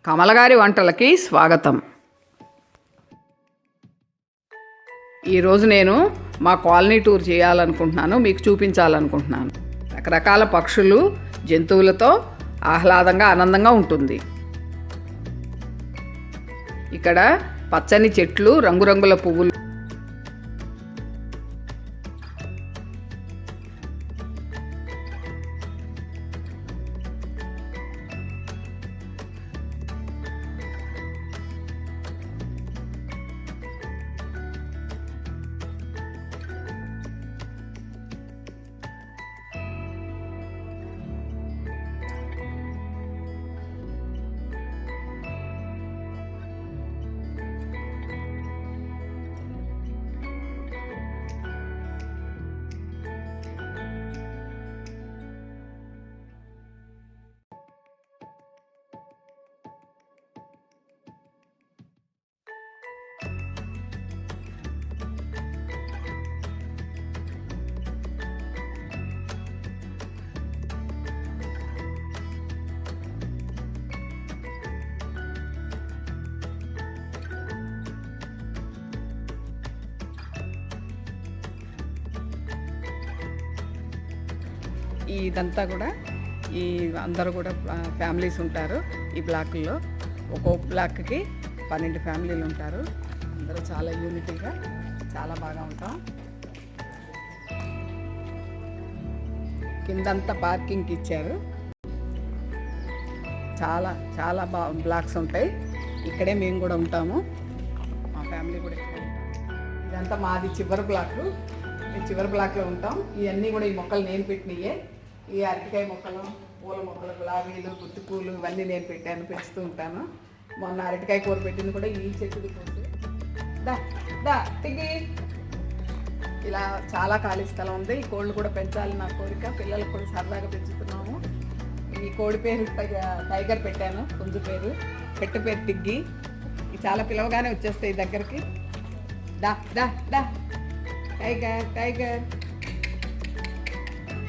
కమలగారి వంటలకి స్వాగతం. ఈరోజు నేను మా కాలనీ టూర్ చేయాలనుకుంటున్నాను, మీకు చూపించాలనుకుంటున్నాను. రకరకాల పక్షులు, జంతువులతో ఆహ్లాదంగా ఆనందంగా ఉంటుంది. ఇక్కడ పచ్చని చెట్లు, రంగురంగుల పువ్వులు, ఇదంతా కూడా అందరూ కూడా ఫ్యామిలీస్ ఉంటారు. ఈ బ్లాక్లో ఒక్కో బ్లాక్కి 12 ఫ్యామిలీలు ఉంటారు. అందరూ చాలా యూనిటీగా చాలా బాగా ఉంటాం. కిందంతా పార్కింగ్కి ఇచ్చారు. చాలా చాలా బ్లాక్స్ ఉంటాయి. ఇక్కడే మేము కూడా ఉంటాము, మా ఫ్యామిలీ కూడా ఇక్కడ ఉంటాం. ఇదంతా మాది చివరి బ్లాక్. మేము చివరి బ్లాక్లో ఉంటాం. ఇవన్నీ కూడా ఈ మొక్కలు నేను పెట్టినయే. ఈ అరటికాయ మొక్కలు, పూల మొక్కలు, గులాబీలు, గుత్తి పూలు ఇవన్నీ నేను పెట్టాను, పెంచుతూ ఉంటాను. మొన్న అరటికాయ కూర పెట్టింది కూడా ఈ చెట్టుది కోసి. తిగి ఇలా చాలా ఖాళీ స్థలం ఉంది. ఈ కోళ్ళు కూడా పెంచాలి నా కోరిక. పిల్లలకు కూడా సరదాగా పెంచుతున్నాము. ఈ కోడి పేరు టైగర్ పెట్టాను, పుంజు పేరు, పెట్టు పేరు టిగ్గి. ఇది చాలా పిలవగానే వచ్చేస్తాయి దగ్గరికి. దా దా దా టైగర్ టైగర్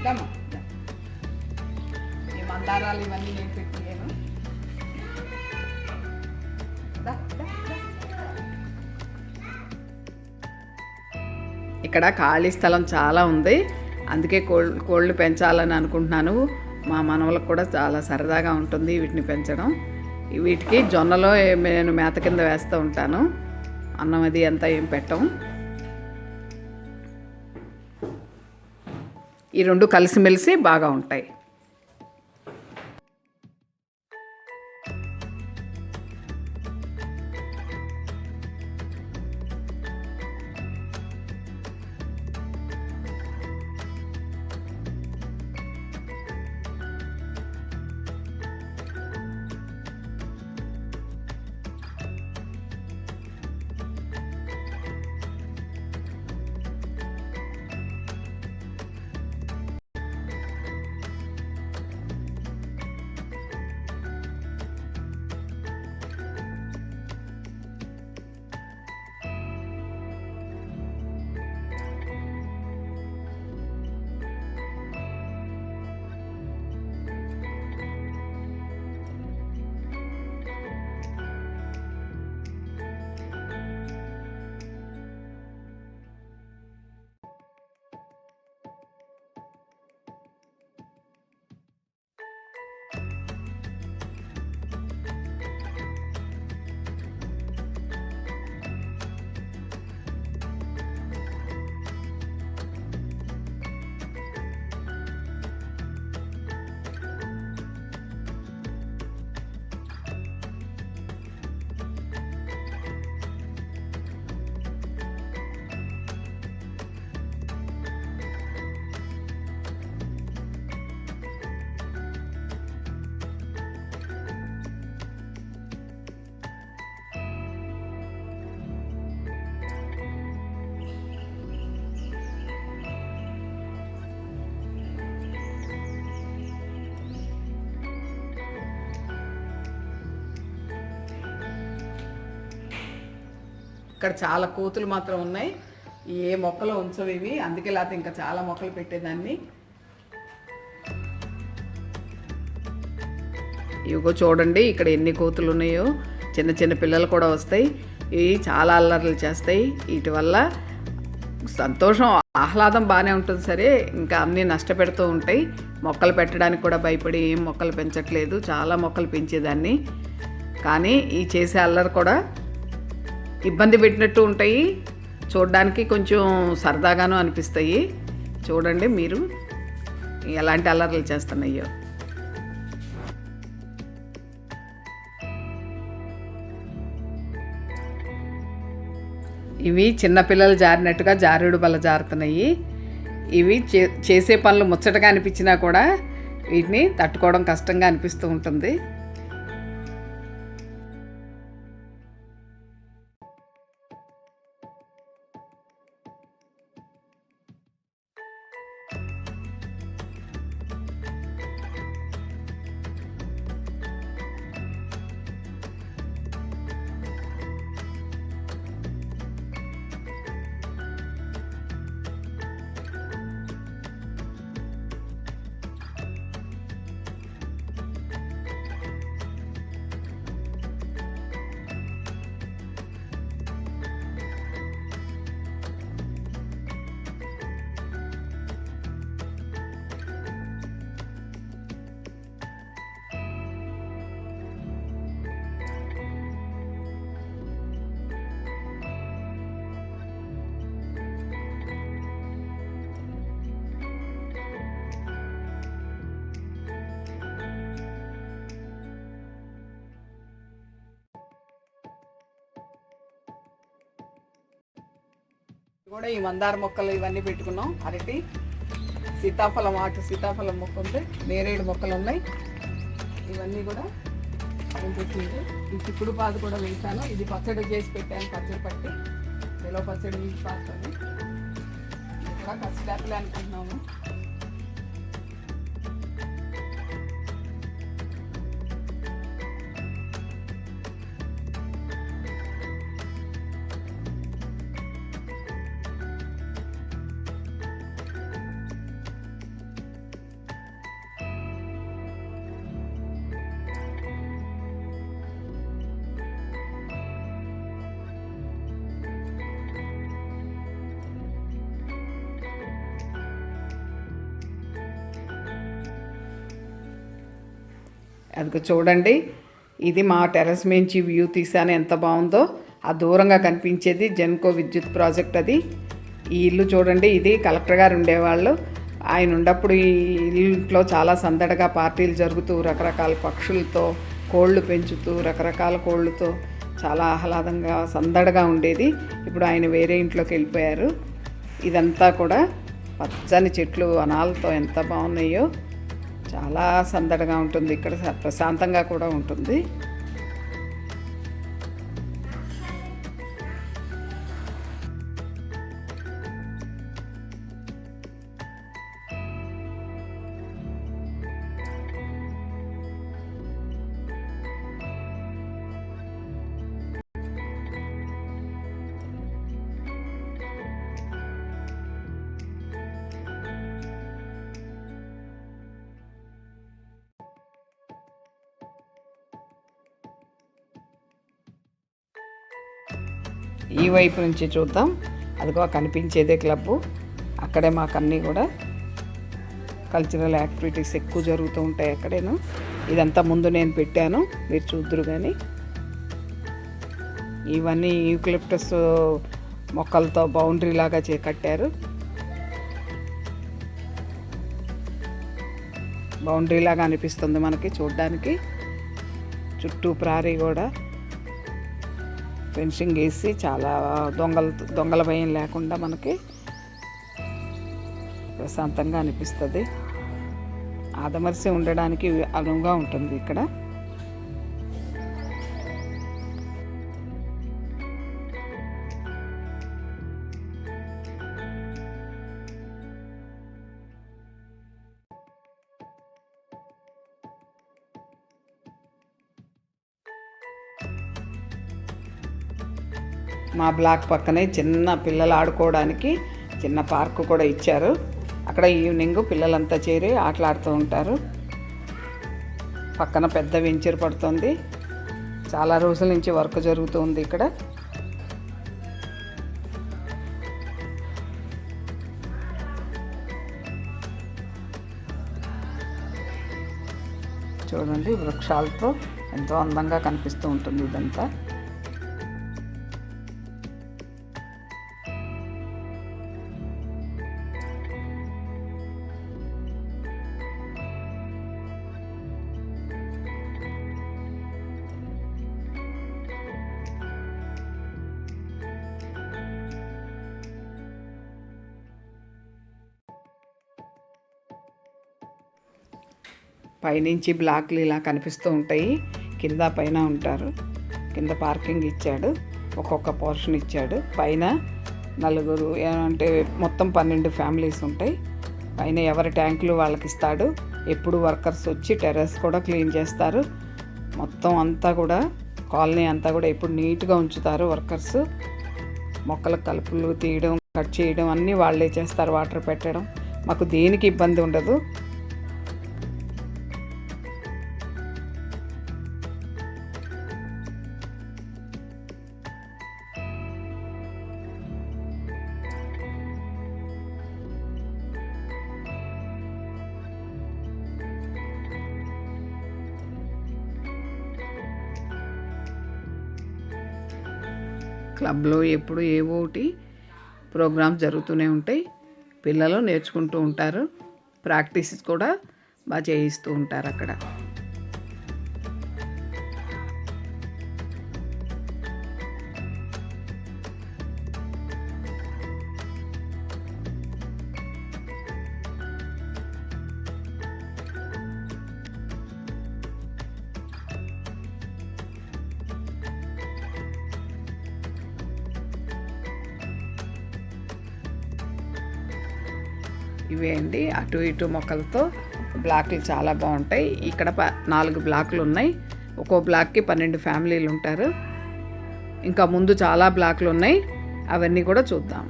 దమ్మా. ఈ మందారాలు ఇవన్నీ నేను పెట్టాను. ఇక్కడ ఖాళీ స్థలం చాలా ఉంది, అందుకే కోళ్ళు పెంచాలని అనుకుంటున్నాను. మా మనవలకు కూడా చాలా సరదాగా ఉంటుంది వీటిని పెంచడం. వీటికి జొన్నలో నేను మేత కింద వేస్తూ ఉంటాను. అన్నం అది అంతా ఏం పెట్టం. ఈ రెండు కలిసిమెలిసి బాగా ఉంటాయి. ఇక్కడ చాలా కోతులు మాత్రం ఉన్నాయి. ఏ మొక్కలు ఉంచవు ఇవి, అందుకే లేకపోతే ఇంకా చాలా మొక్కలు పెట్టేదాన్ని. ఇవిగో చూడండి ఇక్కడ ఎన్ని కోతులు ఉన్నాయో. చిన్న చిన్న పిల్లలు కూడా వస్తాయి. ఇవి చాలా అల్లర్లు చేస్తాయి. వీటి వల్ల సంతోషం ఆహ్లాదం బాగానే ఉంటుంది సరే, ఇంకా అన్నీ నష్టపెడుతూ ఉంటాయి. మొక్కలు పెట్టడానికి కూడా భయపడి ఏం మొక్కలు పెంచట్లేదు. చాలా మొక్కలు పెంచేదాన్ని, కానీ ఈ చేసే అల్లరి కూడా ఇబ్బంది పెట్టినట్టు ఉంటాయి. చూడడానికి కొంచెం సరదాగాను అనిపిస్తాయి. చూడండి మీరు ఎలాంటి అల్లర్లు చేస్తున్నాయో. ఇవి చిన్నపిల్లలు జారినట్టుగా జారుడు బల్ల జారుతున్నాయి. ఇవి చేసే పనులు ముచ్చటగా అనిపించినా కూడా వీటిని తట్టుకోవడం కష్టంగా అనిపిస్తూ ఉంటుంది. కూడా ఈ మందార మొక్కలు ఇవన్నీ పెట్టుకున్నాం. అరటి, సీతాఫలం, సీతాఫలం మొక్క ఉంది, నేరేడు మొక్కలు ఉన్నాయి. ఇవన్నీ కూడా పెట్టింది. ఈ చిక్కుడు పాదు కూడా వేసాను. ఇది పచ్చడి చేసి పెట్టాను, పచ్చడి పట్టి నిలవ పచ్చడి వీసి పాత్రని కూడా కసిడాకులే అనుకుంటున్నాము. అది చూడండి, ఇది మా టెర్రస్ మించి వ్యూ తీసాను, ఎంత బాగుందో. ఆ దూరంగా కనిపించేది జెన్కో విద్యుత్ ప్రాజెక్ట్. అది ఈ ఇల్లు చూడండి, ఇది కలెక్టర్ గారు ఉండేవాళ్ళు. ఆయన ఉన్నప్పుడు ఈ ఇంట్లో చాలా సందడిగా పార్టీలు జరుగుతూ రకరకాల పక్షులతో, కోళ్ళు పెంచుతూ రకరకాల కోళ్ళతో చాలా ఆహ్లాదంగా సందడిగా ఉండేది. ఇప్పుడు ఆయన వేరే ఇంట్లోకి వెళ్ళిపోయారు. ఇదంతా కూడా పచ్చని చెట్లు అనాలతో ఎంత బాగున్నాయో. చాలా సందడిగా ఉంటుంది ఇక్కడ, ప్రశాంతంగా కూడా ఉంటుంది. ఈ వైపు నుంచి చూద్దాం, అదిగో కనిపించేదే క్లబ్బు. అక్కడే మాకు అన్నీ కూడా కల్చరల్ యాక్టివిటీస్ ఎక్కువ జరుగుతూ ఉంటాయి అక్కడేను. ఇదంతా ముందు నేను పెట్టాను, మీరు చూద్దరు. కానీ ఇవన్నీ యూకలిప్టస్ మొక్కలతో బౌండరీ లాగా కట్టారు. బౌండరీ లాగా అనిపిస్తుంది మనకి చూడ్డానికి. చుట్టూ ప్రారీ కూడా ఫెన్సింగ్ వేసి చాలా దొంగల భయం లేకుండా మనకి ప్రశాంతంగా అనిపిస్తుంది. ఆదమర్చి ఉండడానికి అనువుగా ఉంటుంది ఇక్కడ. మా బ్లాక్ పక్కనే చిన్న పిల్లలు ఆడుకోవడానికి చిన్న పార్కు కూడా ఇచ్చారు. అక్కడ ఈవినింగ్ పిల్లలంతా చేరి ఆటలాడుతూ ఉంటారు. పక్కన పెద్ద వెంచర్ పడుతుంది. చాలా రోజుల నుంచి వర్క్ జరుగుతుంది ఇక్కడ. చూడండి, వృక్షాలతో ఎంతో అందంగా కనిపిస్తూ ఉంటుంది ఇదంతా. పైనుంచి బ్లాక్లు ఇలా కనిపిస్తూ ఉంటాయి, కింద పైన ఉంటారు. కింద పార్కింగ్ ఇచ్చాడు, ఒక్కొక్క పోర్షన్ ఇచ్చాడు. పైన నలుగురు అంటే మొత్తం 12 ఫ్యామిలీస్ ఉంటాయి. పైన ఎవరి ట్యాంకులు వాళ్ళకి ఇస్తాడు. ఎప్పుడు వర్కర్స్ వచ్చి టెర్రస్ కూడా క్లీన్ చేస్తారు. మొత్తం అంతా కూడా కాలనీ అంతా కూడా ఎప్పుడు నీట్గా ఉంచుతారు వర్కర్స్. మొక్కలకు కలుపులు తీయడం, కట్ చేయడం అన్నీ వాళ్ళే చేస్తారు. వాటర్ పెట్టడం, మాకు దేనికి ఇబ్బంది ఉండదు. క్లబ్లో ఎప్పుడు ఏవో ఒకటి ప్రోగ్రామ్స్ జరుగుతూనే ఉంటాయి. పిల్లలు నేర్చుకుంటూ ఉంటారు. ప్రాక్టీస్ కూడా బాగా చేయిస్తూ ఉంటారు అక్కడ. ఇవే అండి, అటు ఇటు మొక్కలతో బ్లాక్లు చాలా బాగుంటాయి. ఇక్కడ 4 బ్లాక్లు ఉన్నాయి. ఒక్కో బ్లాక్కి 12 ఫ్యామిలీలు ఉంటారు. ఇంకా ముందు చాలా బ్లాక్లు ఉన్నాయి, అవన్నీ కూడా చూద్దాం.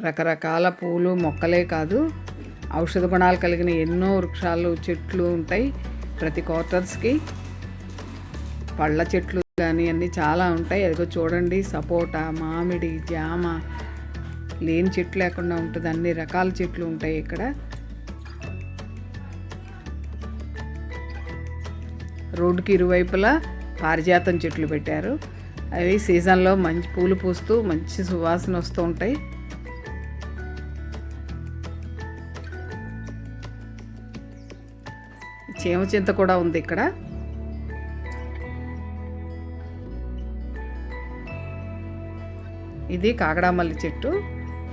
రకరకాల పూలు మొక్కలే కాదు, ఔషధ గుణాలు కలిగిన ఎన్నో వృక్షాలు, చెట్లు ఉంటాయి ప్రతి క్వార్టర్స్కి. పళ్ళ చెట్లు కానీ అన్నీ చాలా ఉంటాయి. అదిగో చూడండి, సపోటా, మామిడి, జామ, లేని చెట్లు లేకుండా ఉంటుంది. అన్ని రకాల చెట్లు ఉంటాయి ఇక్కడ. రోడ్డుకి ఇరువైపులా పారిజాతం చెట్లు పెట్టారు. అవి సీజన్లో మంచి పూలు పూస్తూ మంచి సువాసన వస్తూ ఉంటాయి. చేమ చింత కూడా ఉంది ఇక్కడ. ఇది కాగడామల్లి చెట్టు.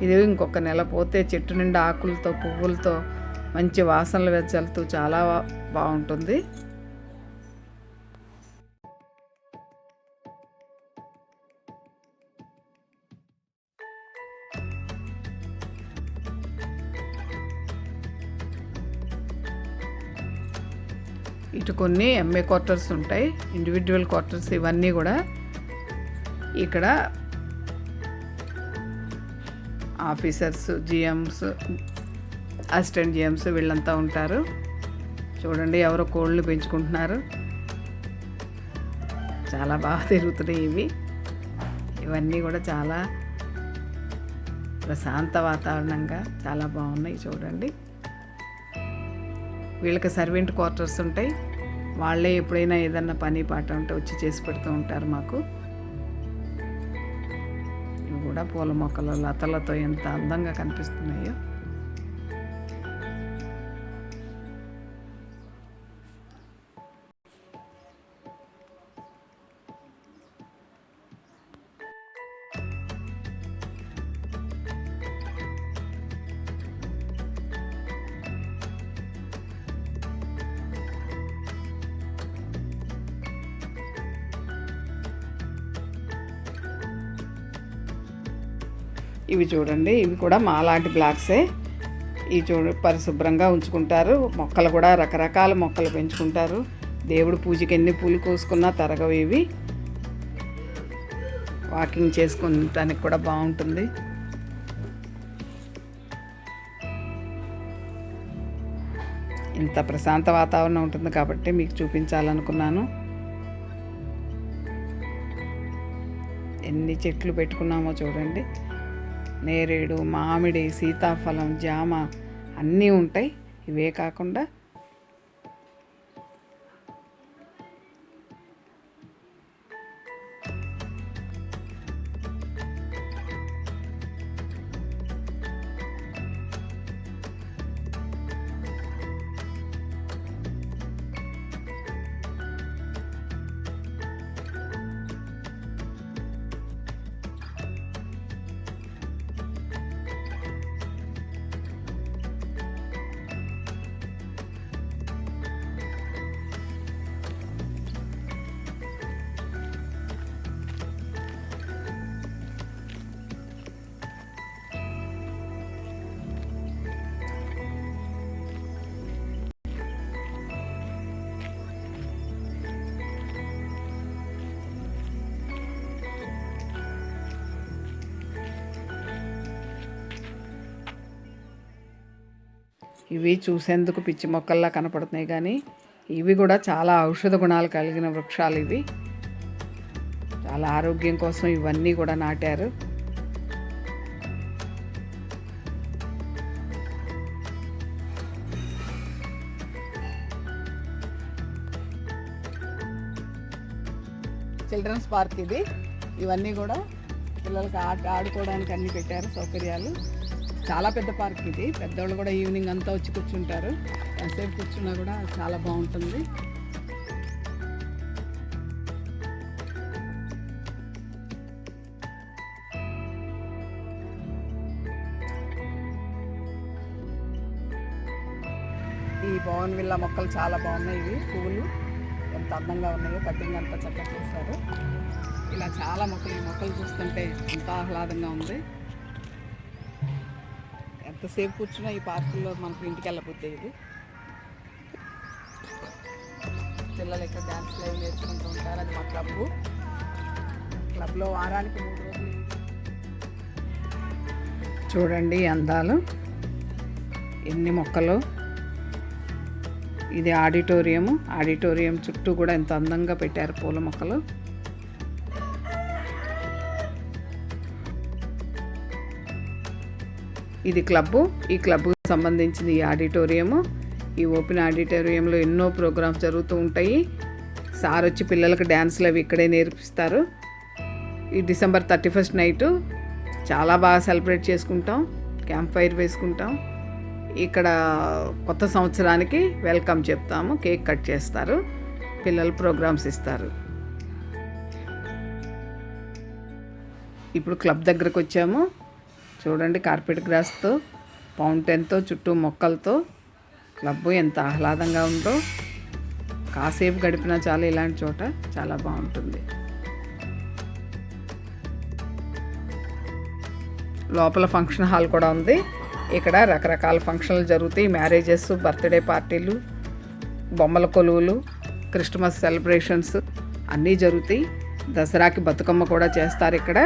ఇది ఇంకొక నెల పోతే చెట్టు నిండా ఆకులతో, పువ్వులతో మంచి వాసనలు వెదజల్లుతూ చాలా బాగుంటుంది. ఇటు కొన్ని ఎంఏ క్వార్టర్స్ ఉంటాయి, ఇండివిజువల్ క్వార్టర్స్. ఇవన్నీ కూడా ఇక్కడ ఆఫీసర్స్, జిఎమ్స్, అసిస్టెంట్ జిఎమ్స్ వీళ్ళంతా ఉంటారు. చూడండి, ఎవరో కోళ్ళు పెంచుకుంటున్నారు. చాలా బాగా తిరుగుతున్నాయి ఇవి. ఇవన్నీ కూడా చాలా ప్రశాంత వాతావరణంగా చాలా బాగున్నాయి. చూడండి, వీళ్ళకి సర్వెంట్ క్వార్టర్స్ ఉంటాయి. వాళ్ళే ఎప్పుడైనా ఏదన్నా పని పాట ఉంటే వచ్చి చేసి పెడుతూ ఉంటారు మాకు. ఇవి కూడా పూల మొక్కలు లతలతో ఎంత అందంగా కనిపిస్తున్నాయో. ఇవి చూడండి, ఇవి కూడా మాలాంటి బ్లాక్సే. ఈ పరిశుభ్రంగా ఉంచుకుంటారు. మొక్కలు కూడా రకరకాల మొక్కలు పెంచుకుంటారు. దేవుడు పూజకి ఎన్ని పూలు కోసుకున్నా తరగవు ఇవి. వాకింగ్ చేసుకుంటానికి కూడా బాగుంటుంది. ఇంత ప్రశాంత వాతావరణం ఉంటుంది కాబట్టి మీకు చూపించాలనుకున్నాను. ఎన్ని చెట్లు పెట్టుకున్నామో చూడండి. నేరేడు, మామిడి, సీతాఫలం, జామ అన్నీ ఉంటాయి. ఇవే కాకుండా ఇవి చూసేందుకు పిచ్చి మొక్కల్లా కనపడుతున్నాయి, కానీ ఇవి కూడా చాలా ఔషధ గుణాలు కలిగిన వృక్షాలు. ఇవి చాలా ఆరోగ్యం కోసం ఇవన్నీ కూడా నాటారు. చిల్డ్రన్స్ పార్క్ ఇది. ఇవన్నీ కూడా పిల్లలకి ఆడుకోవడానికి అన్నీ పెట్టారు సౌకర్యాలు. చాలా పెద్ద పార్క్ ఇది. పెద్దవాళ్ళు కూడా ఈవినింగ్ అంతా వచ్చి కూర్చుంటారు. ఎంతసేపు కూర్చున్నా కూడా చాలా బాగుంటుంది. ఈ బోగన్ విల్లా మొక్కలు చాలా బాగున్నాయి. ఇవి పువ్వులు ఎంత అందంగా ఉన్నాయో, కటింగ్ అంతా చక్కగా చేశారు. ఇలా చాలా మొక్కలు, ఈ మొక్కలు చూస్తుంటే ఎంత ఆహ్లాదంగా ఉంది. ఎంతసేపు కూర్చున్నా ఈ పార్కుల్లో మనకు ఇంటికి వెళ్ళబోతే. ఇది పిల్లలు ఇక్కడ డ్యాన్స్ లైవ్ నేర్చుకుంటూ ఉంటారు. అది మా క్లబ్లో వారానికి 3 రోజులు. చూడండి అందాలు, ఎన్ని మొక్కలు. ఇది ఆడిటోరియం చుట్టూ కూడా ఎంత అందంగా పెట్టారు పూల మొక్కలు. ఇది క్లబ్బు. ఈ క్లబ్కు సంబంధించింది ఈ ఆడిటోరియము. ఈ ఓపెన్ ఆడిటోరియంలో ఎన్నో ప్రోగ్రామ్స్ జరుగుతూ ఉంటాయి. సార్ వచ్చి పిల్లలకు డ్యాన్స్లు అవి ఇక్కడే నేర్పిస్తారు. ఈ December 31st నైటు చాలా బాగా సెలబ్రేట్ చేసుకుంటాం. క్యాంప్ ఫైర్ వేసుకుంటాం. ఇక్కడ కొత్త సంవత్సరానికి వెల్కమ్ చెప్తాము. కేక్ కట్ చేస్తారు, పిల్లలు ప్రోగ్రామ్స్ ఇస్తారు. ఇప్పుడు క్లబ్ దగ్గరకు వచ్చాము. చూడండి, కార్పెట్ గ్రాస్తో, ఫౌంటైన్తో, చుట్టూ మొక్కలతో క్లబ్ ఎంత ఆహ్లాదంగా ఉందో. కాసేపు గడిపినా చాలా ఇలాంటి చోట చాలా బాగుంటుంది. లోపల ఫంక్షన్ హాల్ కూడా ఉంది. ఇక్కడ రకరకాల ఫంక్షన్లు జరుగుతాయి. మ్యారేజెస్, బర్త్డే పార్టీలు, బొమ్మల కొలువులు, క్రిస్మస్ సెలబ్రేషన్స్ అన్నీ జరుగుతాయి. దసరాకి బతుకమ్మ కూడా చేస్తారు. ఇక్కడ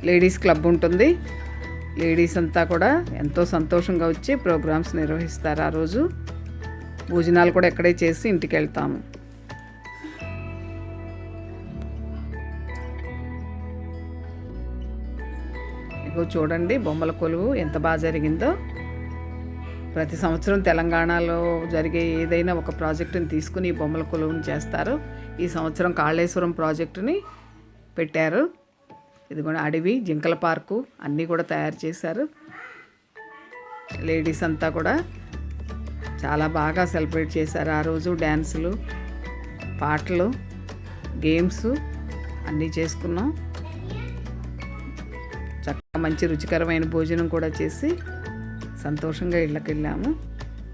లేడీస్ క్లబ్ ఉంటుంది. లేడీస్ అంతా కూడా ఎంతో సంతోషంగా వచ్చి ప్రోగ్రామ్స్ నిర్వహిస్తారు. ఆ రోజు భోజనాలు కూడా ఇక్కడే చేసి ఇంటికి వెళ్తాము. ఇగో చూడండి, బొమ్మల కొలువు ఎంత బాగా జరిగిందో. ప్రతి సంవత్సరం తెలంగాణలో జరిగే ఏదైనా ఒక ప్రాజెక్టుని తీసుకుని ఈ బొమ్మల కొలువుని చేస్తారు. ఈ సంవత్సరం కాళేశ్వరం ప్రాజెక్టుని పెట్టారు. ఇది కూడా అడవి, జింకల పార్కు అన్నీ కూడా తయారు చేశారు. లేడీస్ అంతా కూడా చాలా బాగా సెలబ్రేట్ చేశారు. ఆ రోజు డ్యాన్సులు, పాటలు, గేమ్స్ అన్నీ చేసుకున్నాం. చక్కగా మంచి రుచికరమైన భోజనం కూడా చేసి సంతోషంగా ఇళ్ళకి వెళ్ళాము.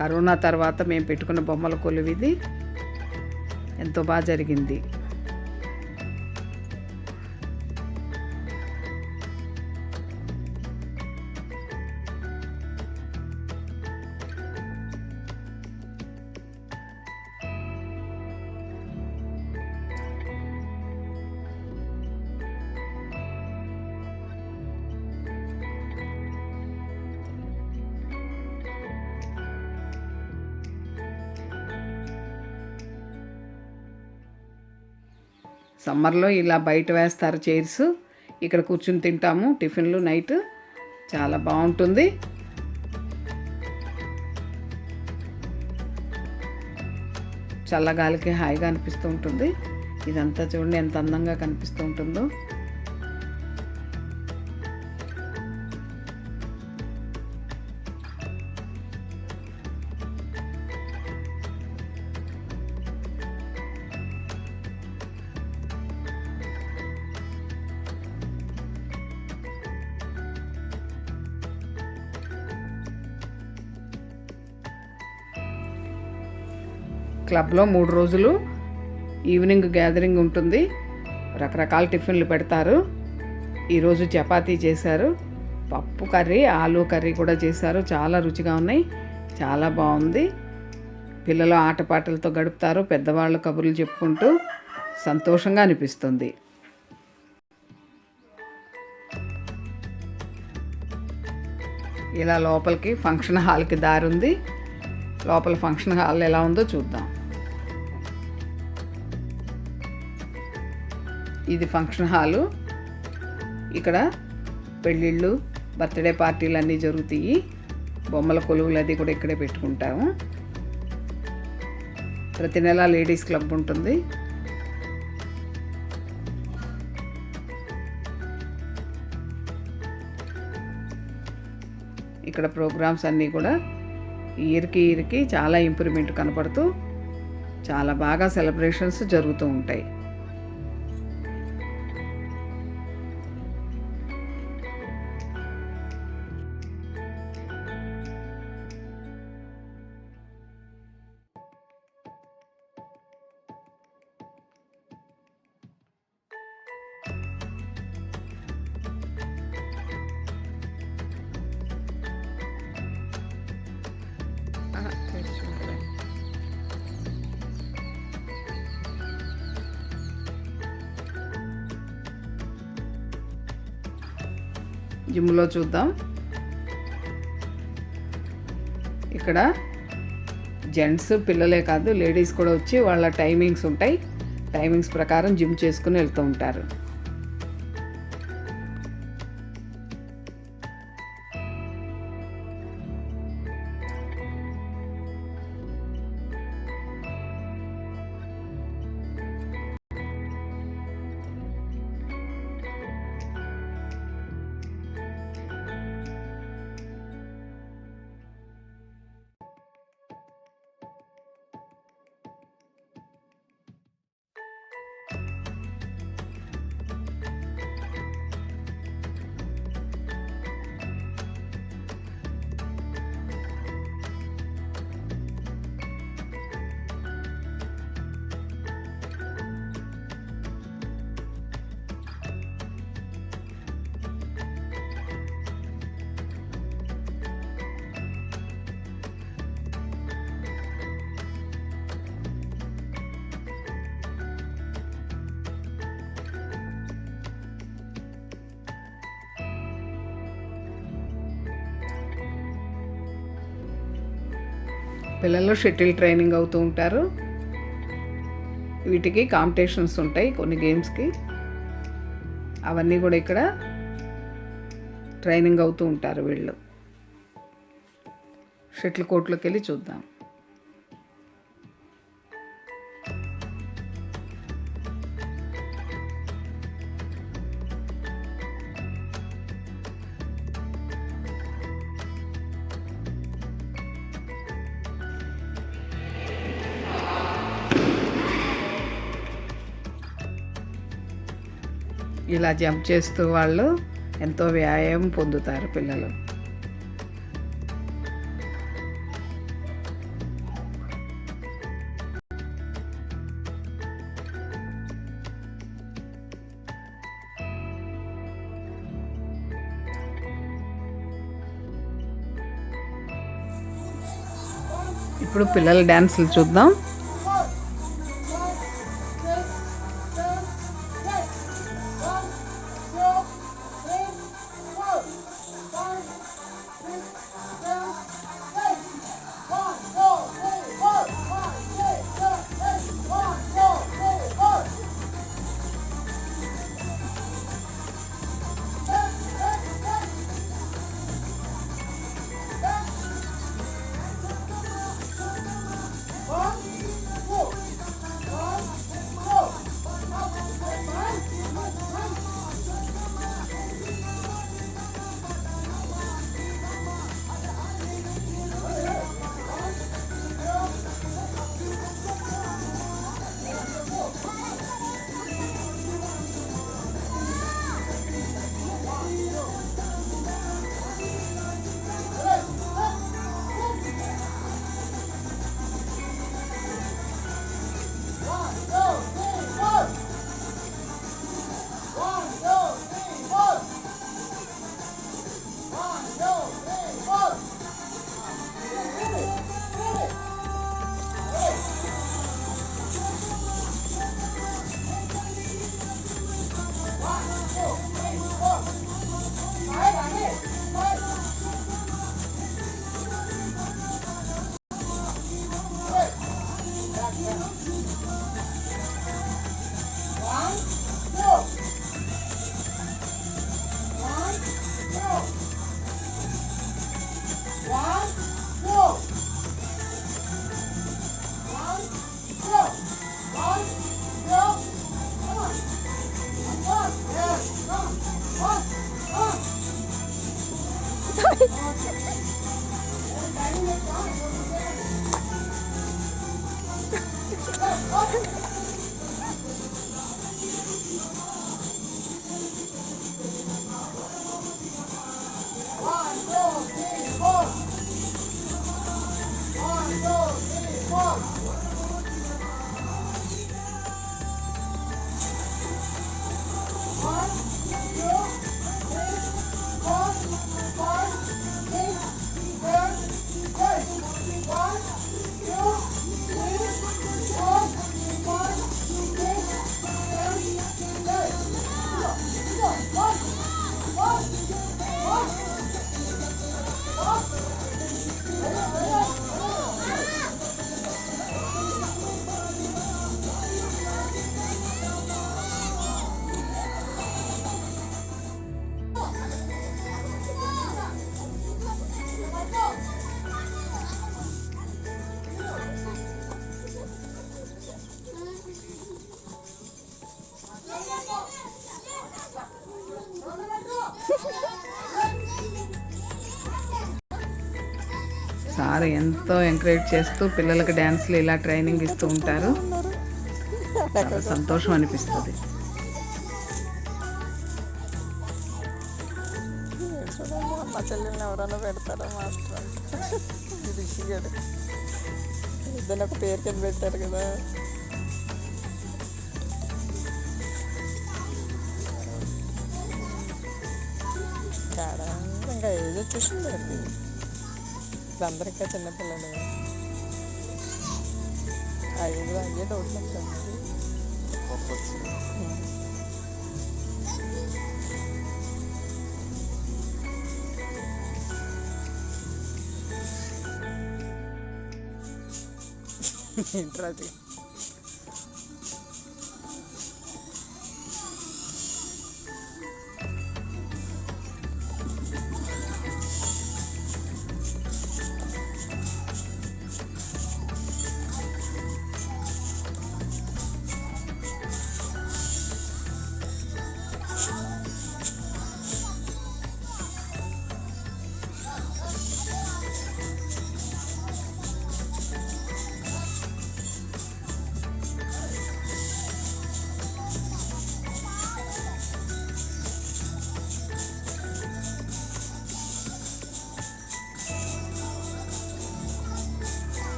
కరోనా తర్వాత మేము పెట్టుకున్న బొమ్మల కొలువు ఇది. ఎంతో బాగా జరిగింది. సమ్మర్లో ఇలా బయట వేస్తారు చైర్స్, ఇక్కడ కూర్చుని తింటాము టిఫిన్లు నైట్. చాలా బాగుంటుంది. చల్లగాలికి హాయిగా అనిపిస్తూ ఉంటుంది. ఇదంతా చూడండి ఎంత అందంగా కనిపిస్తూ ఉంటుందో. క్లబ్లో 3 రోజులు ఈవినింగ్ గ్యాదరింగ్ ఉంటుంది. రకరకాల టిఫిన్లు పెడతారు. ఈరోజు చపాతీ చేశారు, పప్పు కర్రీ, ఆలు కర్రీ కూడా చేశారు. చాలా రుచిగా ఉన్నాయి, చాలా బాగుంది. పిల్లలు ఆటపాటలతో గడుపుతారు, పెద్దవాళ్ళు కబుర్లు చెప్పుకుంటూ సంతోషంగా అనిపిస్తుంది. ఇలా లోపలికి ఫంక్షన్ హాల్కి దారి ఉంది. లోపల ఫంక్షన్ హాల్ ఎలా ఉందో చూద్దాం. ఇది ఫంక్షన్ హాలు. ఇక్కడ పెళ్ళిళ్ళు, బర్త్డే పార్టీలు అన్నీ జరుగుతాయి. బొమ్మల కొలువులు అది కూడా ఇక్కడే పెట్టుకుంటాము. ప్రతి నెల లేడీస్ క్లబ్ ఉంటుంది. ఇక్కడ ప్రోగ్రామ్స్ అన్నీ కూడా ఇయర్కి చాలా ఇంప్రూవ్మెంట్ కనపడుతూ చాలా బాగా సెలబ్రేషన్స్ జరుగుతూ ఉంటాయి. జిమ్లో చూద్దాం. ఇక్కడ జెంట్స్ పిల్లలే కాదు లేడీస్ కూడా వచ్చి వాళ్ళ టైమింగ్స్ ఉంటాయి. టైమింగ్స్ ప్రకారం జిమ్ చేసుకుని వెళ్తూ ఉంటారు. పిల్లలు షటిల్ ట్రైనింగ్ అవుతూ ఉంటారు. వీటికి కాంపిటీషన్స్ ఉంటాయి కొన్ని గేమ్స్కి. అవన్నీ కూడా ఇక్కడ ట్రైనింగ్ అవుతూ ఉంటారు వీళ్ళు. షటిల్ కోర్టులోకి వెళ్ళి చూద్దాం. ఇలా జంప్ చేస్తూ వాళ్ళు ఎంతో వ్యాయామం పొందుతారు పిల్లలు. ఇప్పుడు పిల్లల డ్యాన్సులు చూద్దాం. సార్ ఎంతో ఎంకరేజ్ చేస్తూ పిల్లలకి డ్యాన్స్లు ఇలా ట్రైనింగ్ ఇస్తూ ఉంటారు. చాలా సంతోషం అనిపిస్తుంది. మా చెల్లెల్ని ఎవరైనా పెడతారా మాస్టర్ రిషిగాడు ఇద్దరు ఒక పేరు కింద పెట్టారు కదా. తేడా ఇంకా ఏజ్ వచ్చేసింది అండి. అందరూ ఇంకా చిన్నపిల్లలు ఐదు అయ్యే డౌట్లు వచ్చాయి. ఏంట్రా అది?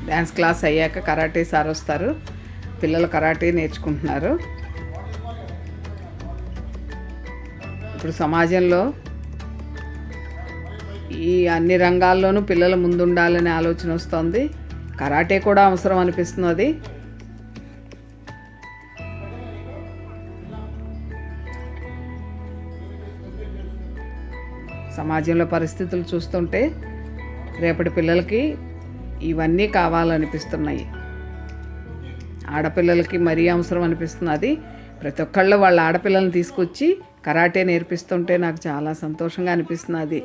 డ్యాన్స్ క్లాస్ అయ్యాక కరాటే సార్ వస్తారు, పిల్లలు కరాటే నేర్చుకుంటున్నారు. ఇప్పుడు సమాజంలో ఈ అన్ని రంగాల్లోనూ పిల్లలు ముందుండాలనే ఆలోచన వస్తుంది. కరాటే కూడా అవసరం అనిపిస్తున్నది. సమాజంలో పరిస్థితులు చూస్తుంటే రేపటి పిల్లలకి ఇవన్నీ కావాలనిపిస్తున్నాయి. ఆడపిల్లలకి మరీ అవసరం అనిపిస్తున్నది. ప్రతి ఒక్కళ్ళు వాళ్ళ ఆడపిల్లల్ని తీసుకొచ్చి కరాటే నేర్పిస్తుంటే నాకు చాలా సంతోషంగా అనిపిస్తున్నది.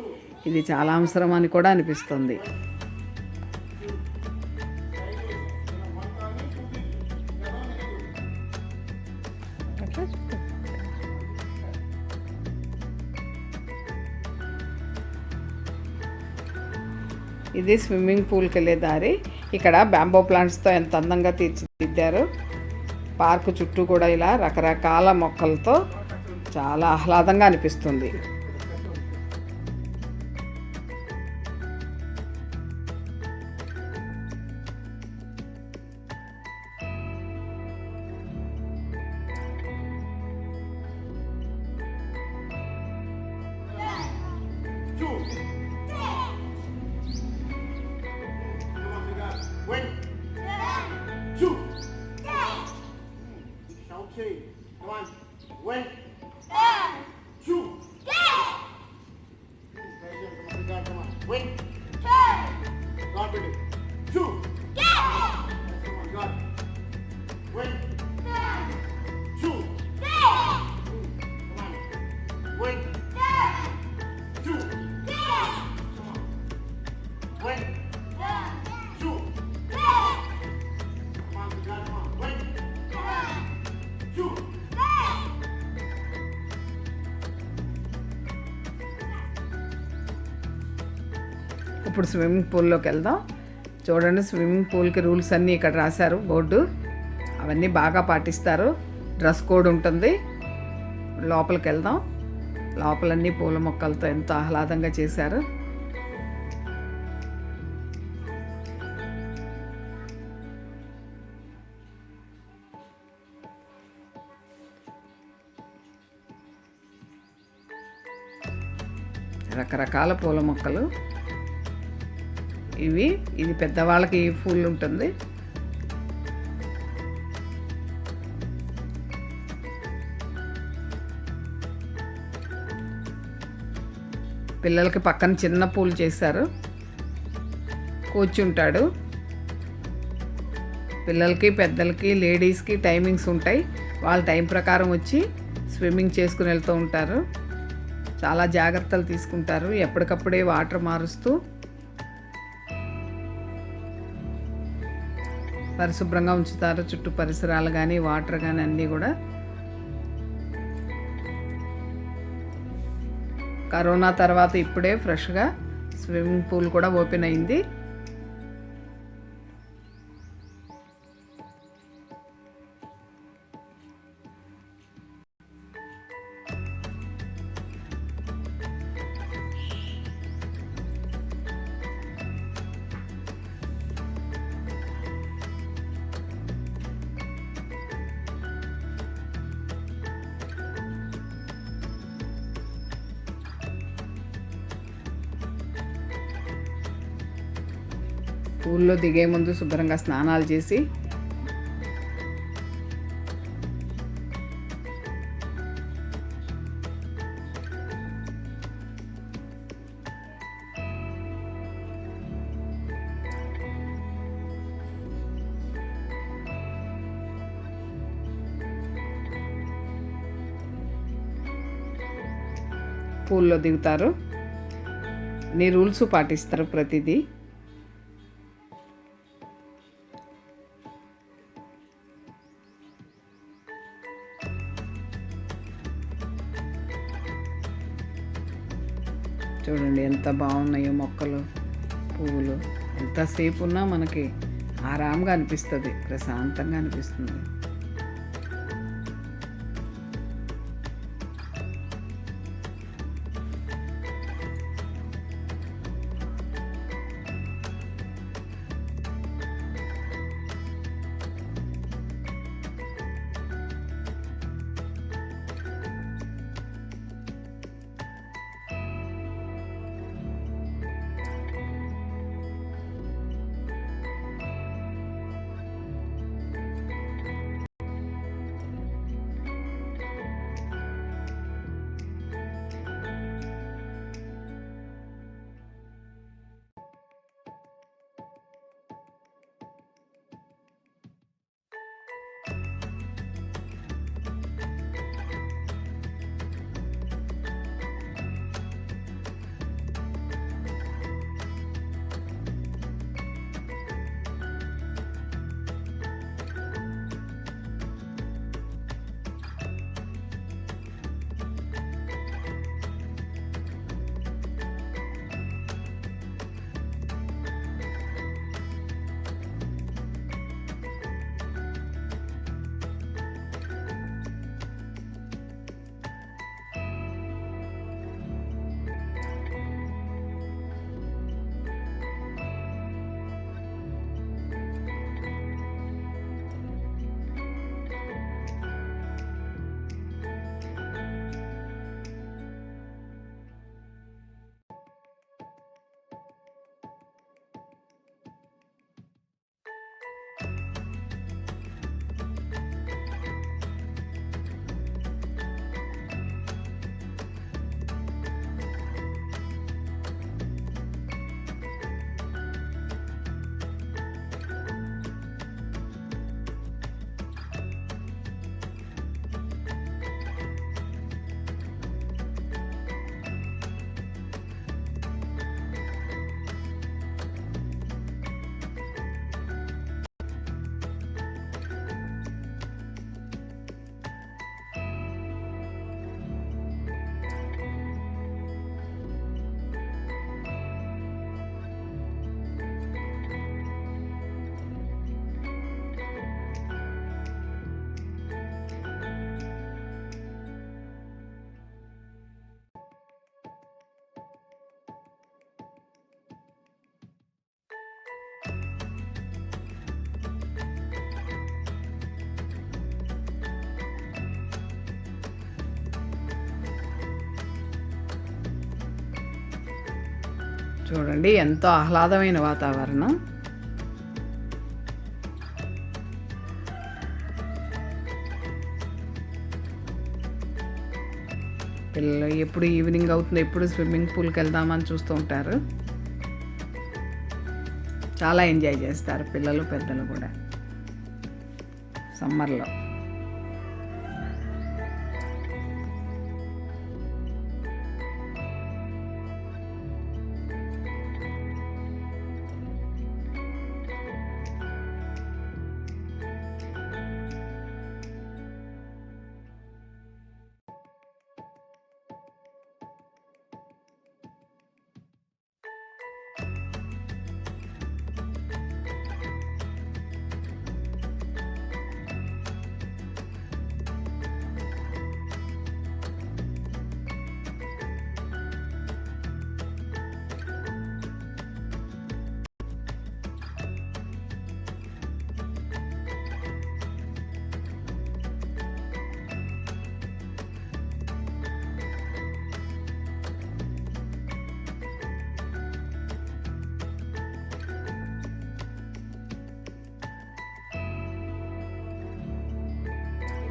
ఇది చాలా అవసరం అని కూడా అనిపిస్తుంది. ఇది స్విమ్మింగ్ పూల్కి వెళ్ళే దారి. ఇక్కడ బ్యాంబో ప్లాంట్స్తో ఎంత అందంగా తీర్చిదిద్దారు. పార్కు చుట్టూ కూడా ఇలా రకరకాల మొక్కలతో చాలా ఆహ్లాదంగా అనిపిస్తుంది. ఇప్పుడు స్విమ్మింగ్ పూల్లోకి వెళ్దాం. చూడండి, స్విమ్మింగ్ పూల్కి రూల్స్ అన్నీ ఇక్కడ రాశారు, బోర్డు. అవన్నీ బాగా పాటిస్తారు. డ్రెస్ కోడ్ ఉంటుంది. లోపలికి వెళ్దాం. లోపలన్నీ పూల మొక్కలతో ఎంతో ఆహ్లాదంగా చేశారు. రకరకాల పూల మొక్కలు ఇది పెద్దవాళ్ళకి పూలు ఉంటుంది. పిల్లలకి పక్కన చిన్న పూలు చేశారు, కూర్చుంటాడు. పిల్లలకి పెద్దలకి లేడీస్కి టైమింగ్స్ ఉంటాయి. వాళ్ళ టైం ప్రకారం వచ్చి స్విమ్మింగ్ చేసుకుని వెళ్తూ ఉంటారు. చాలా జాగ్రత్తలు తీసుకుంటారు. ఎప్పటికప్పుడే వాటర్ మారుస్తూ పరిశుభ్రంగా ఉంచుతారు. చుట్టూ పరిసరాలు కానీ వాటర్ కానీ అన్నీ కూడా. కరోనా తర్వాత ఇప్పుడే ఫ్రెష్గా స్విమ్మింగ్ పూల్ కూడా ఓపెన్ అయింది. పూల్లో దిగే ముందు శుభ్రంగా స్నానాలు చేసి పూల్లో దిగుతారు. అన్ని రూల్స్ పాటిస్తారు ప్రతిదీ. చూడండి ఎంత బాగున్నాయో మొక్కలు, పువ్వులు. ఎంతసేపు ఉన్నా మనకి ఆరాంగా అనిపిస్తుంది, ప్రశాంతంగా అనిపిస్తుంది. చూడండి ఎంతో ఆహ్లాదమైన వాతావరణం. పిల్లలు ఎప్పుడు ఈవినింగ్ అవుతుంది, ఎప్పుడు స్విమ్మింగ్ పూల్కి వెళ్దామని చూస్తూ ఉంటారు. చాలా ఎంజాయ్ చేస్తారు పిల్లలు పెద్దలు కూడా సమ్మర్లో.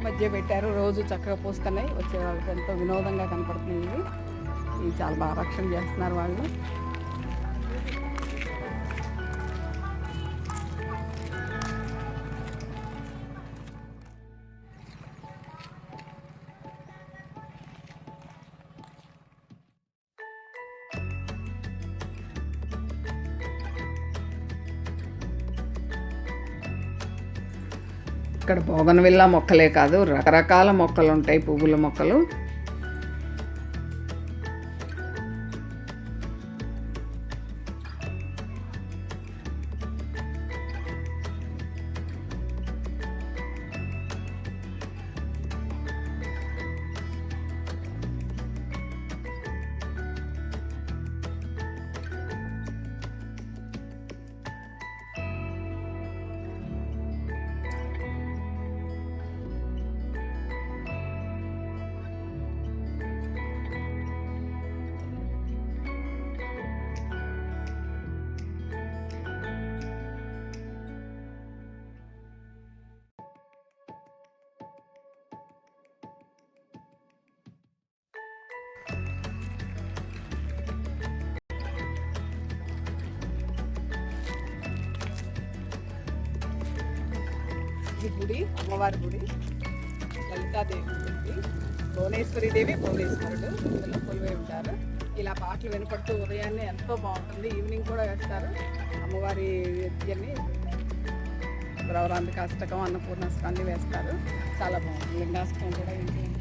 మధ్య పెట్టారు, రోజు చక్కగా పూస్తున్నాయి. వచ్చే వాళ్ళకి ఎంతో వినోదంగా కనపడుతుంది. ఇవి చాలా బాగా రక్షణ చేస్తున్నారు వాళ్ళు. ఇక్కడ బోగన్విల్లా మొక్కలే కాదు, రకరకాల మొక్కలు ఉంటాయి, పువ్వుల మొక్కలు. ఈ గుడి అమ్మవారి గుడి, లలితాదేవి గుడి, భువనేశ్వరీదేవి భువనేశ్వరుడు ఇందులో కొలువై ఉంటారు. ఇలా పాటలు వినపడుతూ ఉదయాన్నే ఎంతో బాగుంటుంది. ఈవినింగ్ కూడా వేస్తారు అమ్మవారి ఇవన్నీ, గౌరాంబికాష్టకం, అన్నపూర్ణాష్టకం అన్నీ వేస్తారు. చాలా బాగుంటుంది. లింగాష్టకం కూడా వింటూ ఉంటారు.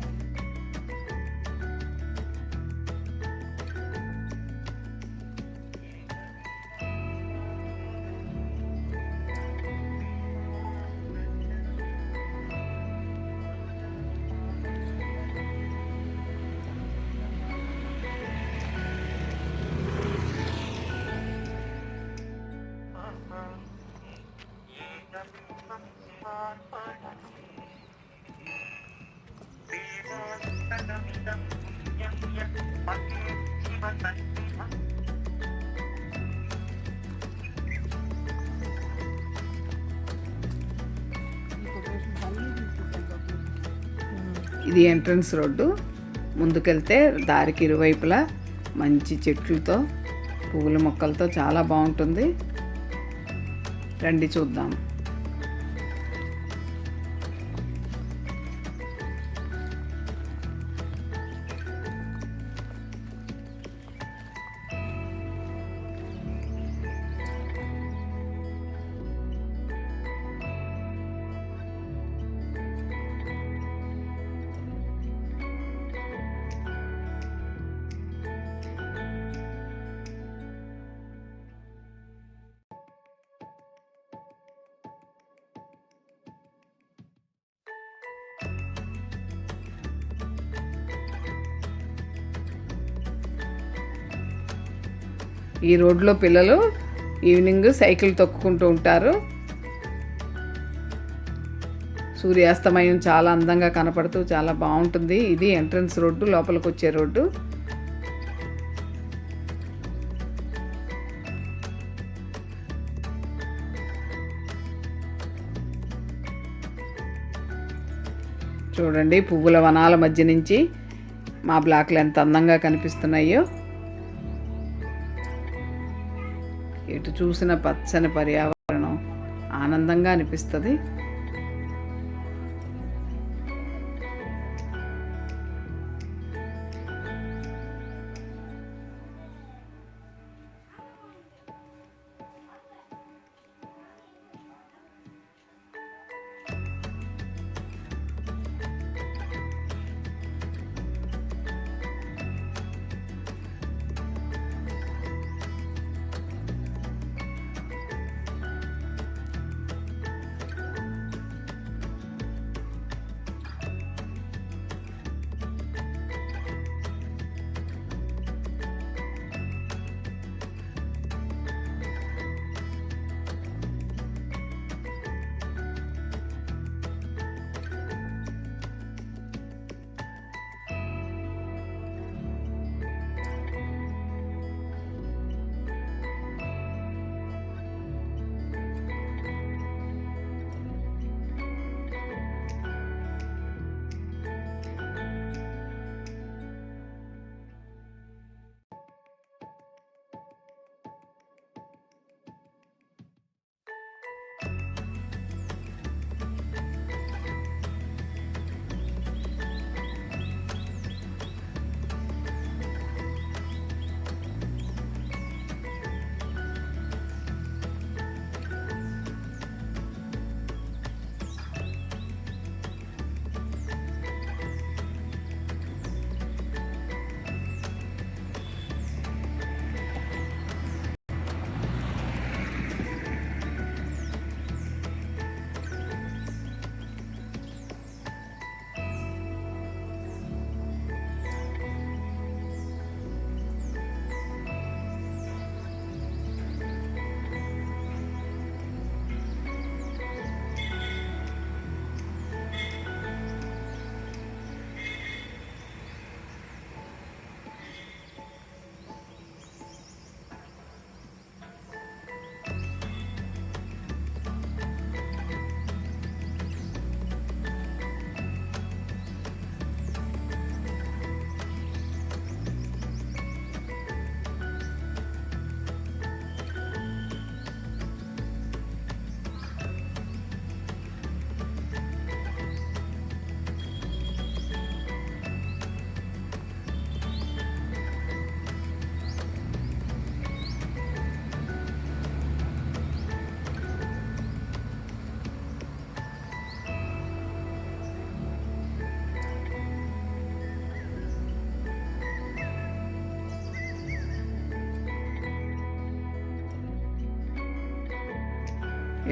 ఇది ఎంట్రన్స్ రోడ్డు. ముందుకెళ్తే దారికి ఇరువైపులా మంచి చెట్లతో, పువ్వుల మొక్కలతో చాలా బాగుంటుంది. రండి చూద్దాం. ఈ రోడ్లో పిల్లలు ఈవినింగ్ సైకిల్ తొక్కుకుంటూ ఉంటారు. సూర్యాస్తమయం చాలా అందంగా కనపడుతూ చాలా బాగుంటుంది. ఇది ఎంట్రన్స్ రోడ్డు, లోపలికి వచ్చే రోడ్డు. చూడండి పువ్వుల వనాల మధ్య నుంచి మా బ్లాక్లు ఎంత అందంగా కనిపిస్తున్నాయో. ఎటు చూసిన పచ్చని పర్యావరణం ఆనందంగా అనిపిస్తుంది.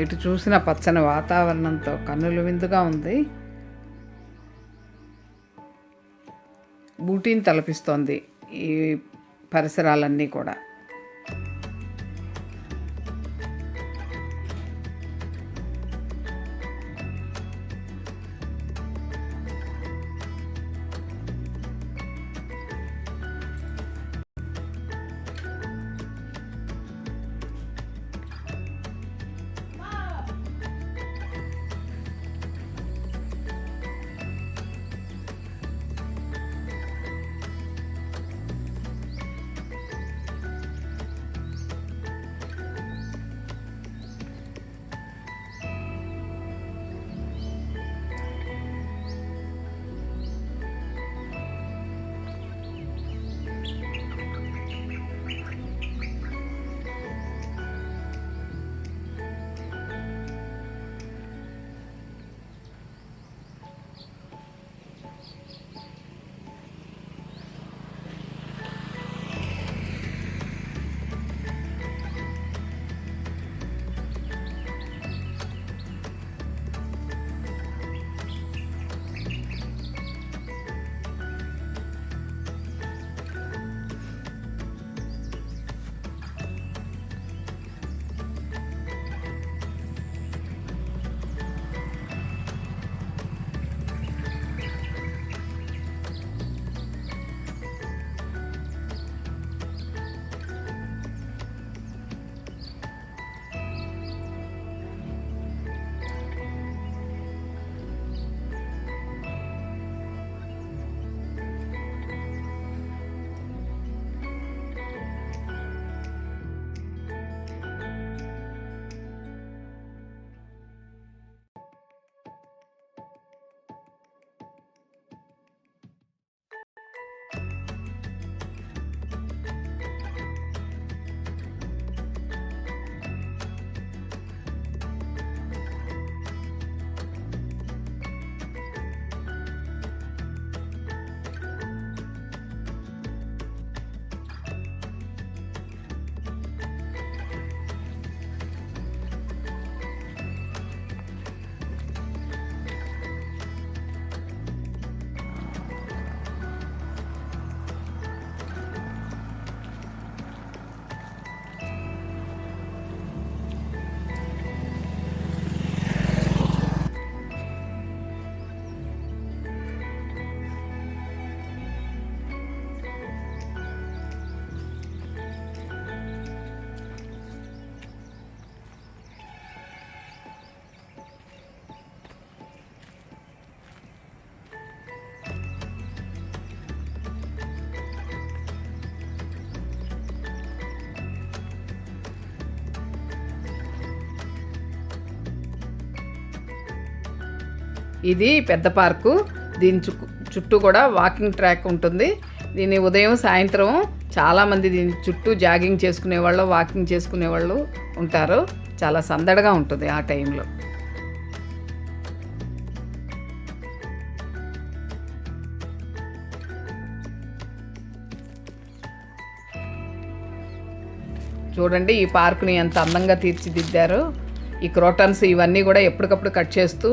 ఎటు చూసిన పచ్చని వాతావరణంతో కన్నుల విందుగా ఉంది. బూటీని తలపిస్తోంది ఈ పరిసరాలన్నీ కూడా. ఇది పెద్ద పార్కు. దీని చుట్టూ కూడా వాకింగ్ ట్రాక్ ఉంటుంది. దీన్ని ఉదయం సాయంత్రం చాలామంది దీని చుట్టూ జాగింగ్ చేసుకునేవాళ్ళు, వాకింగ్ చేసుకునేవాళ్ళు ఉంటారు. చాలా సందడిగా ఉంటుంది ఆ టైంలో. చూడండి ఈ పార్కుని ఎంత అందంగా తీర్చిదిద్దారు. ఈ క్రోటన్స్ ఇవన్నీ కూడా ఎప్పటికప్పుడు కట్ చేస్తూ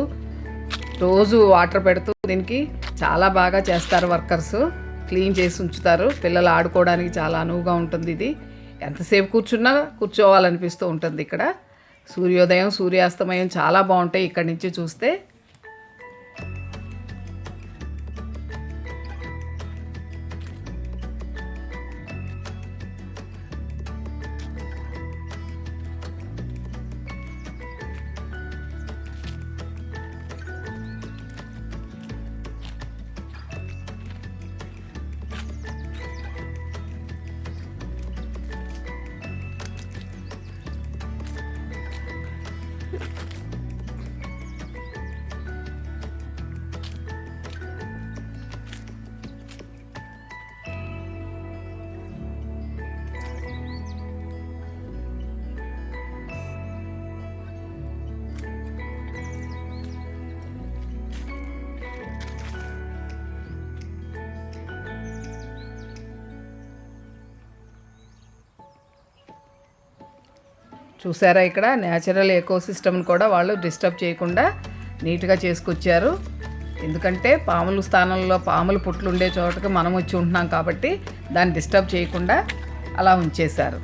రోజు వాటర్ పెడుతూ దీనికి చాలా బాగా చేస్తారు వర్కర్స్. క్లీన్ చేసి ఉంచుతారు. పిల్లలు ఆడుకోవడానికి చాలా అనువుగా ఉంటుంది. ఇది ఎంతసేపు కూర్చున్నా కూర్చోవాలనిపిస్తూ ఉంటుంది. ఇక్కడ సూర్యోదయం సూర్యాస్తమయం చాలా బాగుంటాయి ఇక్కడి నుంచి చూస్తే. చూసారా ఇక్కడ న్యాచురల్ ఎకోసిస్టమ్ని కూడా వాళ్ళు డిస్టర్బ్ చేయకుండా నీట్గా చేసుకొచ్చారు. ఎందుకంటే పాముల స్థానంలో పాముల పుట్లు ఉండే చోటకి మనం వచ్చి ఉంటున్నాం కాబట్టి దాన్ని డిస్టర్బ్ చేయకుండా అలా ఉంచేశారు.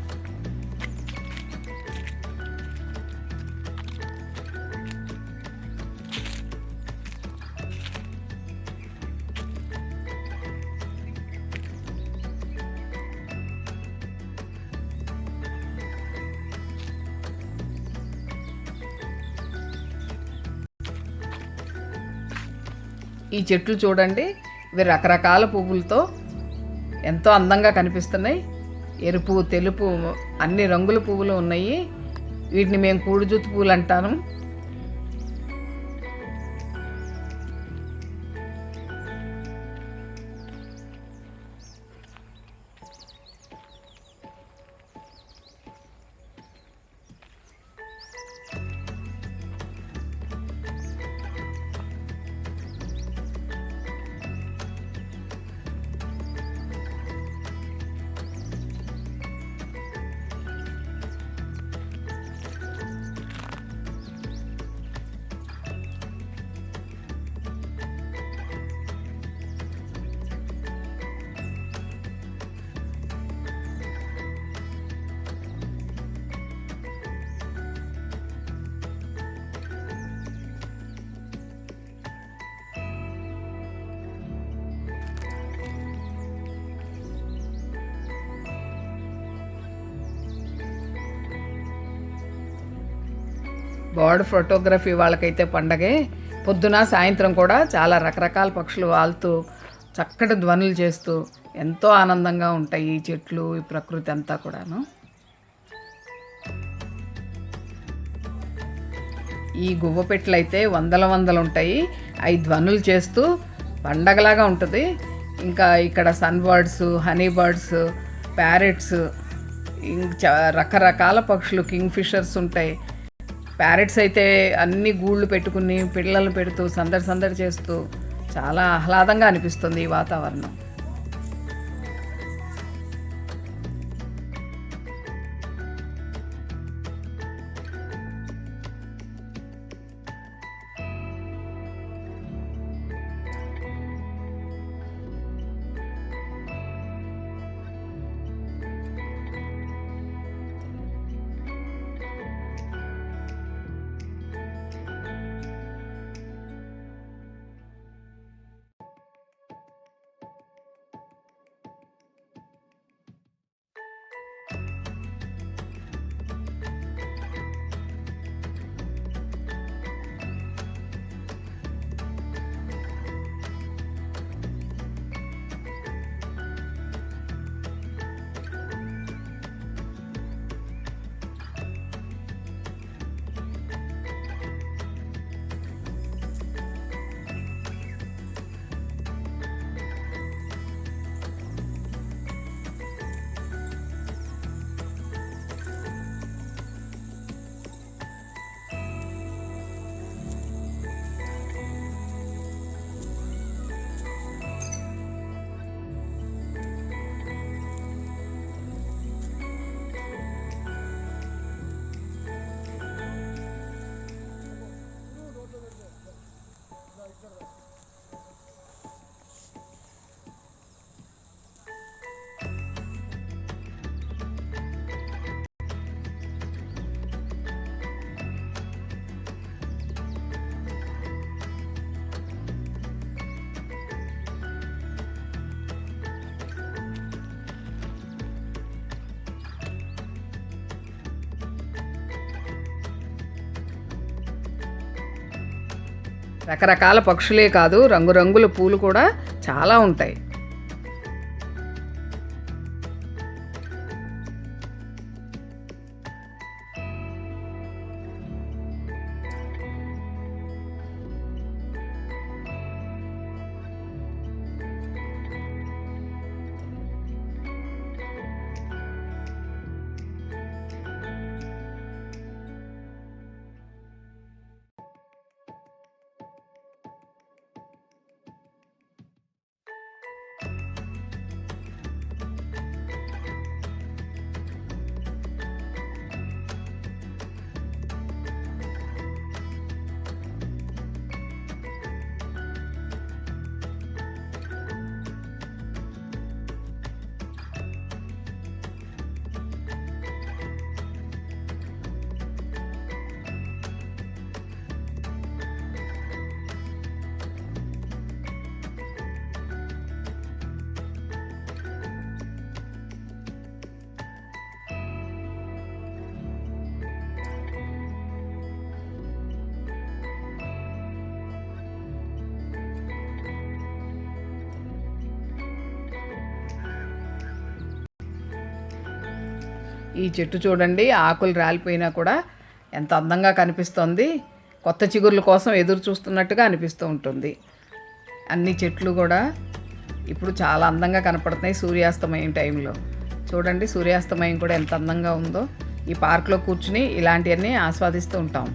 ఈ చెట్లు చూడండి, ఇవి రకరకాల పువ్వులతో ఎంతో అందంగా కనిపిస్తున్నాయి. ఎరుపు, తెలుపు అన్ని రంగుల పువ్వులు ఉన్నాయి. వీటిని మేము కూడుజుత్తు పువ్వులు అంటాను. బర్డ్ ఫోటోగ్రఫీ వాళ్ళకైతే పండగే. పొద్దున సాయంత్రం కూడా చాలా రకరకాల పక్షులు వాళ్తూ చక్కటి ధ్వనులు చేస్తూ ఎంతో ఆనందంగా ఉంటాయి ఈ చెట్లు, ఈ ప్రకృతి అంతా కూడాను. ఈ గువ్వపెట్లు అయితే వందలు ఉంటాయి. అవి ధ్వనులు చేస్తూ పండగలాగా ఉంటుంది. ఇంకా ఇక్కడ sun birds, honey birds, parrots, రకరకాల పక్షులు, కింగ్ ఫిషర్స్ ఉంటాయి. ప్యారెట్స్ అయితే అన్ని గూళ్ళు పెట్టుకుని పిల్లలు పెడుతూ సందడి చేస్తూ చాలా ఆహ్లాదంగా అనిపిస్తుంది ఈ వాతావరణం. రకరకాల పక్షులే కాదు, రంగురంగుల పూలు కూడా చాలా ఉంటాయి. ఈ చెట్టు చూడండి, ఆకులు రాలిపోయినా కూడా ఎంత అందంగా కనిపిస్తోంది. కొత్త చిగుర్ల కోసం ఎదురు చూస్తున్నట్టుగా అనిపిస్తూ ఉంటుంది. అన్ని చెట్లు కూడా ఇప్పుడు చాలా అందంగా కనపడుతున్నాయి సూర్యాస్తమయం టైంలో. చూడండి, సూర్యాస్తమయం కూడా ఎంత అందంగా ఉందో. ఈ పార్క్లో కూర్చుని ఇలాంటివన్నీ ఆస్వాదిస్తూ ఉంటాం.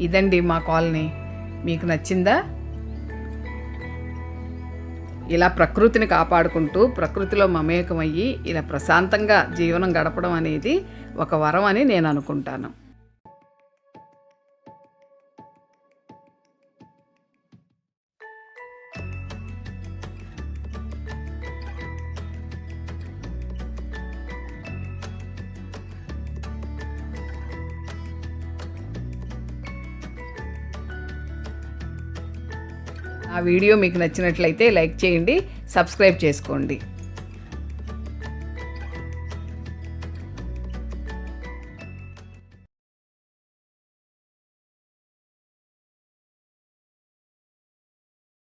ఇదండి మా కాలనీ. మీకు నచ్చిందా? ఇలా ప్రకృతిని కాపాడుకుంటూ ప్రకృతిలో మమేకమయ్యి ఇలా ప్రశాంతంగా జీవనం గడపడం అనేది ఒక వరం అని నేను అనుకుంటాను. ఆ వీడియో మీకు నచ్చినట్లయితే లైక్ చేయండి, సబ్స్క్రైబ్ చేసుకోండి.